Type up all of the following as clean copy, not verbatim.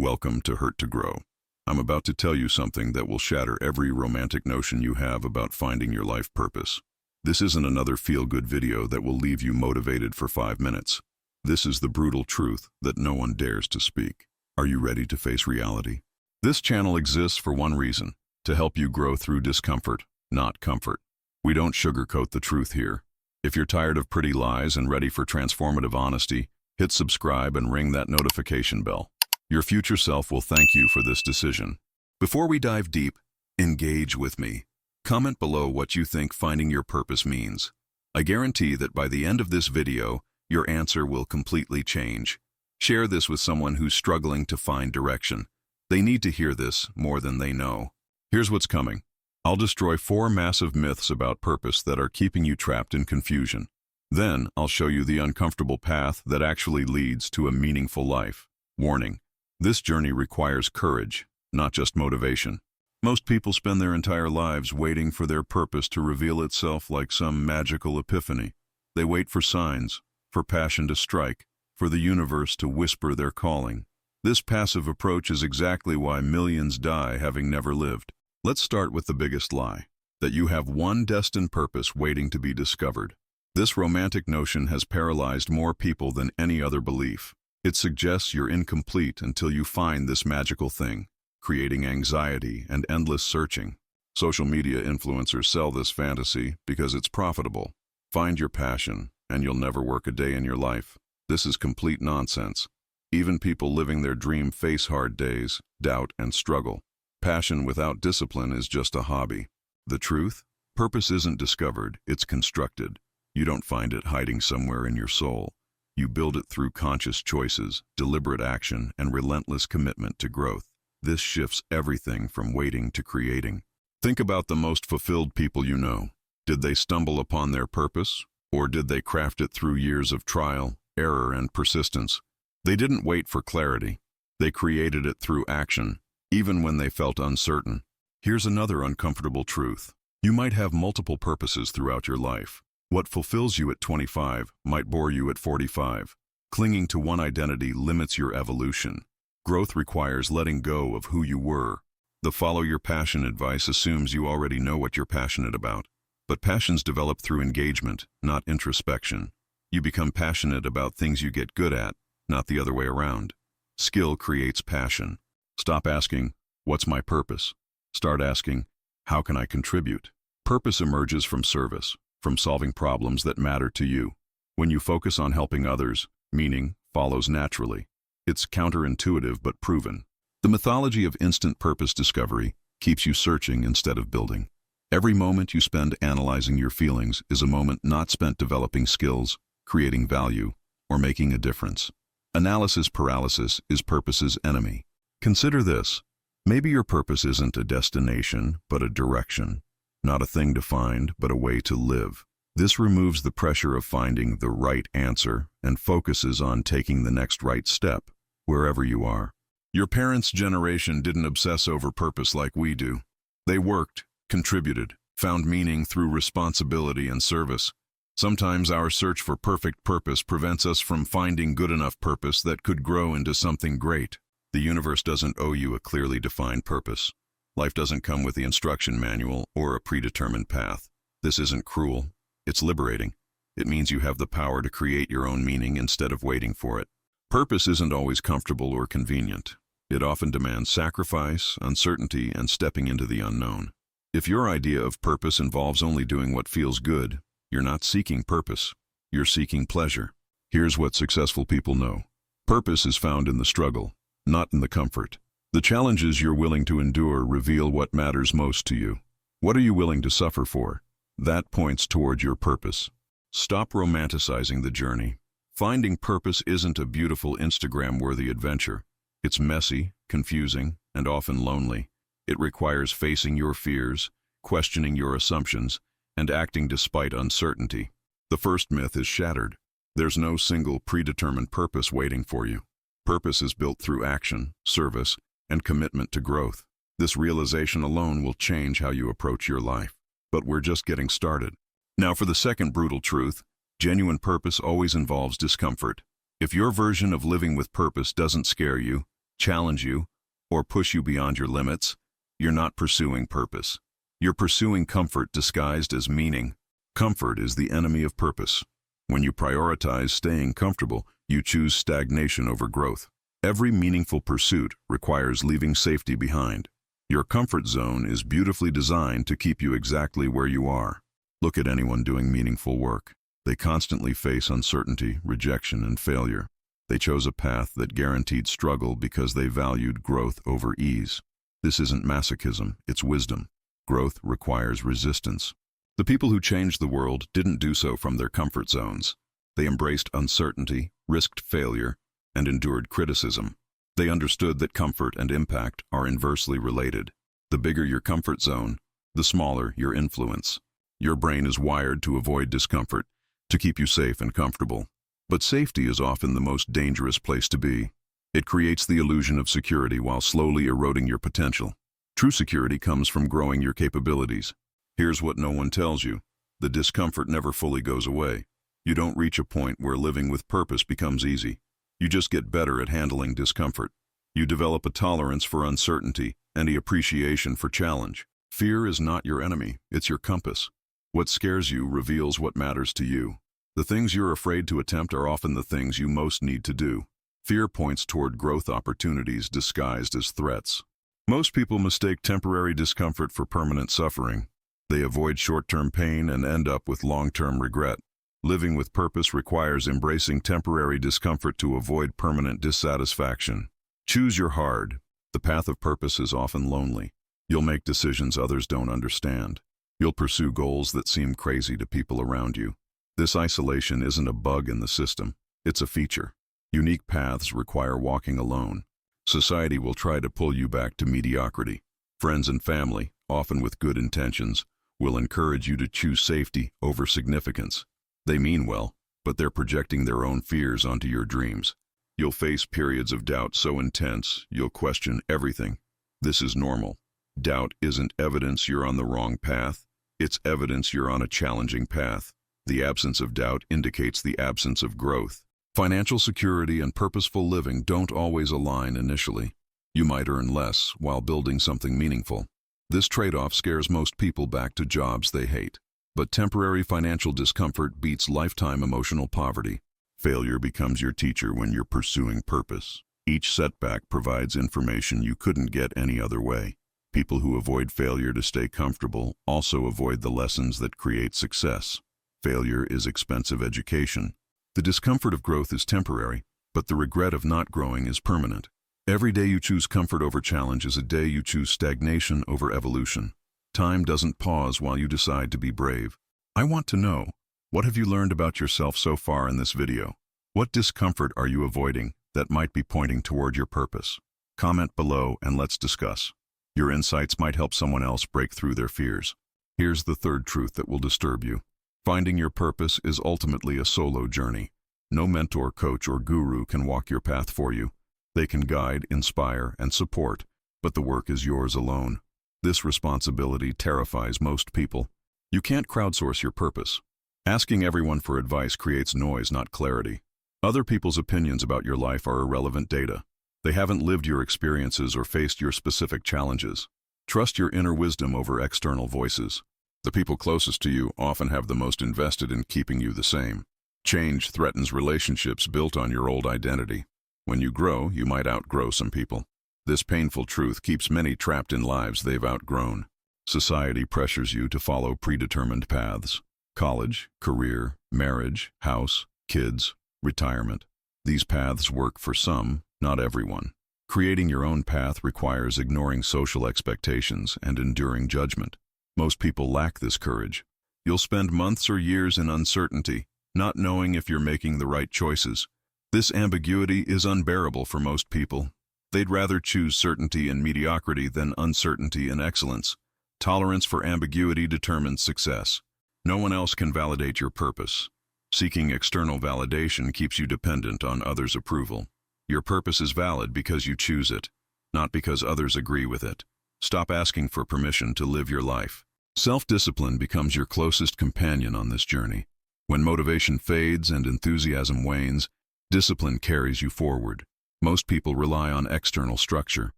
Welcome to Hurt to Grow. I'm about to tell you something that will shatter every romantic notion you have about finding your life purpose. This isn't another feel-good video that will leave you motivated for 5 minutes. This is the brutal truth that no one dares to speak. Are you ready to face reality? This channel exists for one reason: to help you grow through discomfort, not comfort. We don't sugarcoat the truth here. If you're tired of pretty lies and ready for transformative honesty, hit subscribe and ring that notification bell. Your future self will thank you for this decision. Before we dive deep, engage with me. Comment below what you think finding your purpose means. I guarantee that by the end of this video, your answer will completely change. Share this with someone who's struggling to find direction. They need to hear this more than they know. Here's what's coming. I'll destroy 4 massive myths about purpose that are keeping you trapped in confusion. Then, I'll show you the uncomfortable path that actually leads to a meaningful life. Warning: this journey requires courage, not just motivation. Most people spend their entire lives waiting for their purpose to reveal itself like some magical epiphany. They wait for signs, for passion to strike, for the universe to whisper their calling. This passive approach is exactly why millions die having never lived. Let's start with the biggest lie: that you have one destined purpose waiting to be discovered. This romantic notion has paralyzed more people than any other belief. It suggests you're incomplete until you find this magical thing, creating anxiety and endless searching. Social media influencers sell this fantasy because it's profitable. Find your passion, and you'll never work a day in your life. This is complete nonsense. Even people living their dream face hard days, doubt, and struggle. Passion without discipline is just a hobby. The truth? Purpose isn't discovered, it's constructed. You don't find it hiding somewhere in your soul. You build it through conscious choices, deliberate action, and relentless commitment to growth. This shifts everything from waiting to creating. Think about the most fulfilled people you know. Did they stumble upon their purpose, or did they craft it through years of trial, error, and persistence? They didn't wait for clarity. They created it through action, even when they felt uncertain. Here's another uncomfortable truth. You might have multiple purposes throughout your life. What fulfills you at 25 might bore you at 45. Clinging to one identity limits your evolution. Growth requires letting go of who you were. The follow your passion advice assumes you already know what you're passionate about. But passions develop through engagement, not introspection. You become passionate about things you get good at, not the other way around. Skill creates passion. Stop asking, "What's my purpose?" Start asking, "How can I contribute?" Purpose emerges from service, from solving problems that matter to you. When you focus on helping others, meaning follows naturally. It's counterintuitive but proven. The mythology of instant purpose discovery keeps you searching instead of building. Every moment you spend analyzing your feelings is a moment not spent developing skills, creating value, or making a difference. Analysis paralysis is purpose's enemy. Consider this. Maybe your purpose isn't a destination, but a direction. Not a thing to find, but a way to live. This removes the pressure of finding the right answer and focuses on taking the next right step, wherever you are. Your parents' generation didn't obsess over purpose like we do. They worked, contributed, found meaning through responsibility and service. Sometimes our search for perfect purpose prevents us from finding good enough purpose that could grow into something great. The universe doesn't owe you a clearly defined purpose. Life doesn't come with the instruction manual or a predetermined path. This isn't cruel. It's liberating. It means you have the power to create your own meaning instead of waiting for it. Purpose isn't always comfortable or convenient. It often demands sacrifice, uncertainty, and stepping into the unknown. If your idea of purpose involves only doing what feels good, you're not seeking purpose. You're seeking pleasure. Here's what successful people know. Purpose is found in the struggle, not in the comfort. The challenges you're willing to endure reveal what matters most to you. What are you willing to suffer for? That points toward your purpose. Stop romanticizing the journey. Finding purpose isn't a beautiful Instagram-worthy adventure. It's messy, confusing, and often lonely. It requires facing your fears, questioning your assumptions, and acting despite uncertainty. The first myth is shattered. There's no single predetermined purpose waiting for you. Purpose is built through action, service, and commitment to growth. This realization alone will change how you approach your life. But we're just getting started. Now for the second brutal truth: genuine purpose always involves discomfort. If your version of living with purpose doesn't scare you, challenge you, or push you beyond your limits, you're not pursuing purpose. You're pursuing comfort disguised as meaning. Comfort is the enemy of purpose. When you prioritize staying comfortable, you choose stagnation over growth. Every meaningful pursuit requires leaving safety behind. Your comfort zone is beautifully designed to keep you exactly where you are. Look at anyone doing meaningful work. They constantly face uncertainty, rejection, and failure. They chose a path that guaranteed struggle because they valued growth over ease. This isn't masochism, it's wisdom. Growth requires resistance. The people who changed the world didn't do so from their comfort zones. They embraced uncertainty, risked failure, and endured criticism. They understood that comfort and impact are inversely related. The bigger your comfort zone, the smaller your influence. Your brain is wired to avoid discomfort, to keep you safe and comfortable. But safety is often the most dangerous place to be. It creates the illusion of security while slowly eroding your potential. True security comes from growing your capabilities. Here's what no one tells you. The discomfort never fully goes away. You don't reach a point where living with purpose becomes easy. You just get better at handling discomfort. You develop a tolerance for uncertainty and the appreciation for challenge. Fear is not your enemy, it's your compass. What scares you reveals what matters to you. The things you're afraid to attempt are often the things you most need to do. Fear points toward growth opportunities disguised as threats. Most people mistake temporary discomfort for permanent suffering. They avoid short-term pain and end up with long-term regret. Living with purpose requires embracing temporary discomfort to avoid permanent dissatisfaction. Choose your hard. The path of purpose is often lonely. You'll make decisions others don't understand. You'll pursue goals that seem crazy to people around you. This isolation isn't a bug in the system, it's a feature. Unique paths require walking alone. Society will try to pull you back to mediocrity. Friends and family, often with good intentions, will encourage you to choose safety over significance. They mean well, but they're projecting their own fears onto your dreams. You'll face periods of doubt so intense, you'll question everything. This is normal. Doubt isn't evidence you're on the wrong path. It's evidence you're on a challenging path. The absence of doubt indicates the absence of growth. Financial security and purposeful living don't always align initially. You might earn less while building something meaningful. This trade-off scares most people back to jobs they hate. But temporary financial discomfort beats lifetime emotional poverty. Failure becomes your teacher when you're pursuing purpose. Each setback provides information you couldn't get any other way. People who avoid failure to stay comfortable also avoid the lessons that create success. Failure is expensive education. The discomfort of growth is temporary, but the regret of not growing is permanent. Every day you choose comfort over challenge is a day you choose stagnation over evolution. Time doesn't pause while you decide to be brave. I want to know, what have you learned about yourself so far in this video? What discomfort are you avoiding that might be pointing toward your purpose? Comment below and let's discuss. Your insights might help someone else break through their fears. Here's the third truth that will disturb you. Finding your purpose is ultimately a solo journey. No mentor, coach, or guru can walk your path for you. They can guide, inspire, and support, but the work is yours alone. This responsibility terrifies most people. You can't crowdsource your purpose. Asking everyone for advice creates noise, not clarity. Other people's opinions about your life are irrelevant data. They haven't lived your experiences or faced your specific challenges. Trust your inner wisdom over external voices. The people closest to you often have the most invested in keeping you the same. Change threatens relationships built on your old identity. When you grow, you might outgrow some people. This painful truth keeps many trapped in lives they've outgrown. Society pressures you to follow predetermined paths. College, career, marriage, house, kids, retirement. These paths work for some, not everyone. Creating your own path requires ignoring social expectations and enduring judgment. Most people lack this courage. You'll spend months or years in uncertainty, not knowing if you're making the right choices. This ambiguity is unbearable for most people. They'd rather choose certainty and mediocrity than uncertainty and excellence. Tolerance for ambiguity determines success. No one else can validate your purpose. Seeking external validation keeps you dependent on others' approval. Your purpose is valid because you choose it, not because others agree with it. Stop asking for permission to live your life. Self-discipline becomes your closest companion on this journey. When motivation fades and enthusiasm wanes, discipline carries you forward. Most people rely on external structure.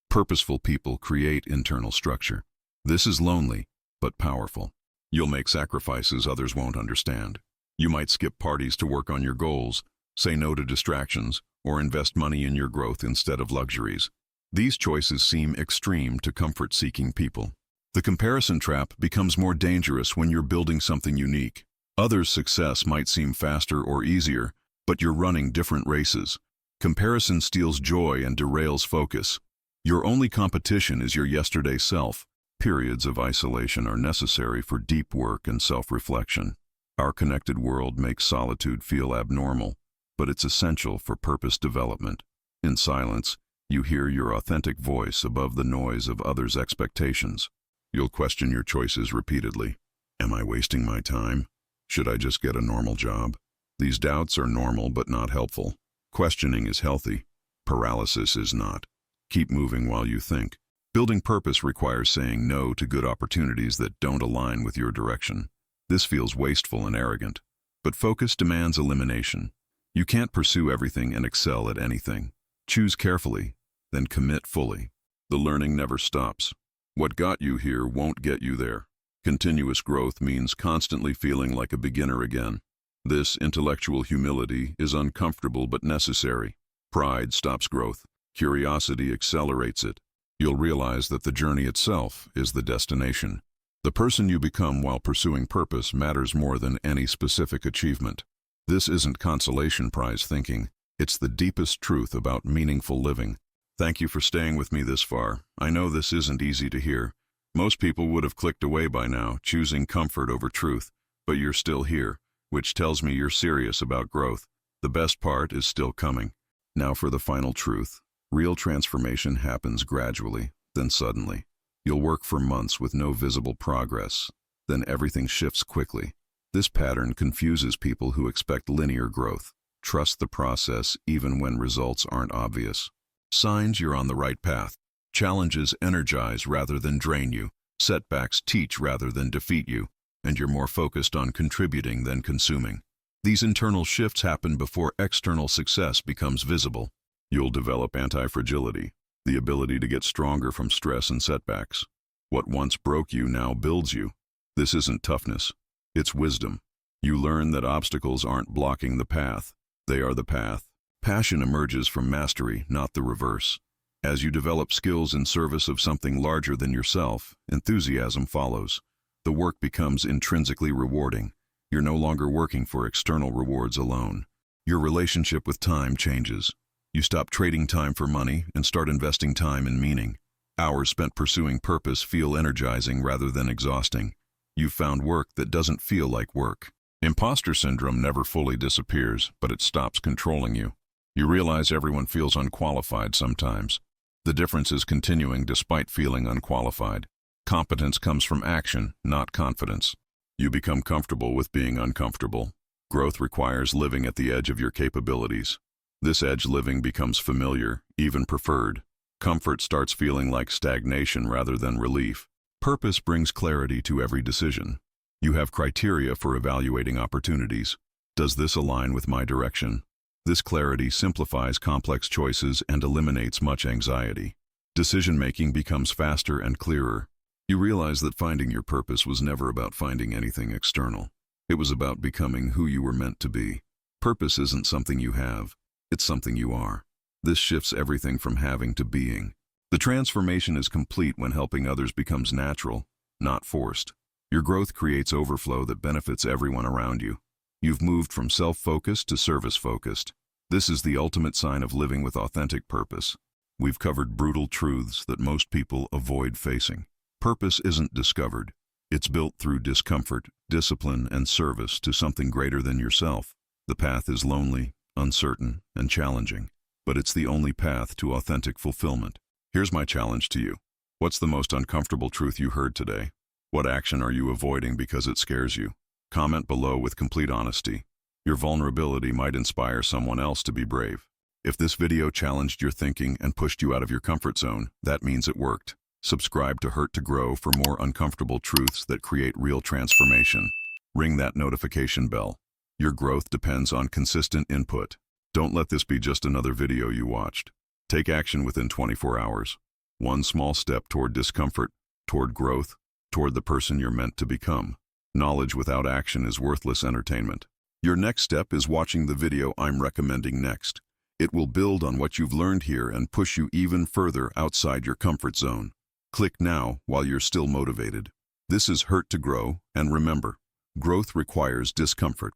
Purposeful people create internal structure. This is lonely, but powerful. You'll make sacrifices others won't understand. You might skip parties to work on your goals, say no to distractions, or invest money in your growth instead of luxuries. These choices seem extreme to comfort-seeking people. The comparison trap becomes more dangerous when you're building something unique. Others' success might seem faster or easier, but you're running different races. Comparison steals joy and derails focus. Your only competition is your yesterday self. Periods of isolation are necessary for deep work and self-reflection. Our connected world makes solitude feel abnormal, but it's essential for purpose development. In silence, you hear your authentic voice above the noise of others' expectations. You'll question your choices repeatedly. Am I wasting my time? Should I just get a normal job? These doubts are normal but not helpful. Questioning is healthy. Paralysis is not. Keep moving while you think. Building purpose requires saying no to good opportunities that don't align with your direction. This feels wasteful and arrogant. But focus demands elimination. You can't pursue everything and excel at anything. Choose carefully, then commit fully. The learning never stops. What got you here won't get you there. Continuous growth means constantly feeling like a beginner again. This intellectual humility is uncomfortable but necessary. Pride stops growth. Curiosity accelerates it. You'll realize that the journey itself is the destination. The person you become while pursuing purpose matters more than any specific achievement. This isn't consolation prize thinking. It's the deepest truth about meaningful living. Thank you for staying with me this far. I know this isn't easy to hear. Most people would have clicked away by now, choosing comfort over truth. But you're still here, which tells me you're serious about growth. The best part is still coming. Now for the final truth. Real transformation happens gradually, then suddenly. You'll work for months with no visible progress. Then everything shifts quickly. This pattern confuses people who expect linear growth. Trust the process even when results aren't obvious. Signs you're on the right path. Challenges energize rather than drain you. Setbacks teach rather than defeat you. And you're more focused on contributing than consuming. These internal shifts happen before external success becomes visible. You'll develop anti-fragility, the ability to get stronger from stress and setbacks. What once broke you now builds you. This isn't toughness, it's wisdom. You learn that obstacles aren't blocking the path, they are the path. Passion emerges from mastery, not the reverse. As you develop skills in service of something larger than yourself, enthusiasm follows. The work becomes intrinsically rewarding. You're no longer working for external rewards alone. Your relationship with time changes. You stop trading time for money and start investing time in meaning. Hours spent pursuing purpose feel energizing rather than exhausting. You've found work that doesn't feel like work. Imposter syndrome never fully disappears, but it stops controlling you. You realize everyone feels unqualified sometimes. The difference is continuing despite feeling unqualified. Competence comes from action, not confidence. You become comfortable with being uncomfortable. Growth requires living at the edge of your capabilities. This edge living becomes familiar, even preferred. Comfort starts feeling like stagnation rather than relief. Purpose brings clarity to every decision. You have criteria for evaluating opportunities. Does this align with my direction? This clarity simplifies complex choices and eliminates much anxiety. Decision-making becomes faster and clearer. You realize that finding your purpose was never about finding anything external. It was about becoming who you were meant to be. Purpose isn't something you have. It's something you are. This shifts everything from having to being. The transformation is complete when helping others becomes natural, not forced. Your growth creates overflow that benefits everyone around you. You've moved from self-focused to service-focused. This is the ultimate sign of living with authentic purpose. We've covered brutal truths that most people avoid facing. Purpose isn't discovered. It's built through discomfort, discipline, and service to something greater than yourself. The path is lonely, uncertain, and challenging, but it's the only path to authentic fulfillment. Here's my challenge to you. What's the most uncomfortable truth you heard today? What action are you avoiding because it scares you? Comment below with complete honesty. Your vulnerability might inspire someone else to be brave. If this video challenged your thinking and pushed you out of your comfort zone, that means it worked. Subscribe to Hurt to Grow for more uncomfortable truths that create real transformation. Ring that notification bell. Your growth depends on consistent input. Don't let this be just another video you watched. Take action within 24 hours. One small step toward discomfort, toward growth, toward the person you're meant to become. Knowledge without action is worthless entertainment. Your next step is watching the video I'm recommending next. It will build on what you've learned here and push you even further outside your comfort zone. Click now while you're still motivated. This is Hurt to Grow, and remember, growth requires discomfort.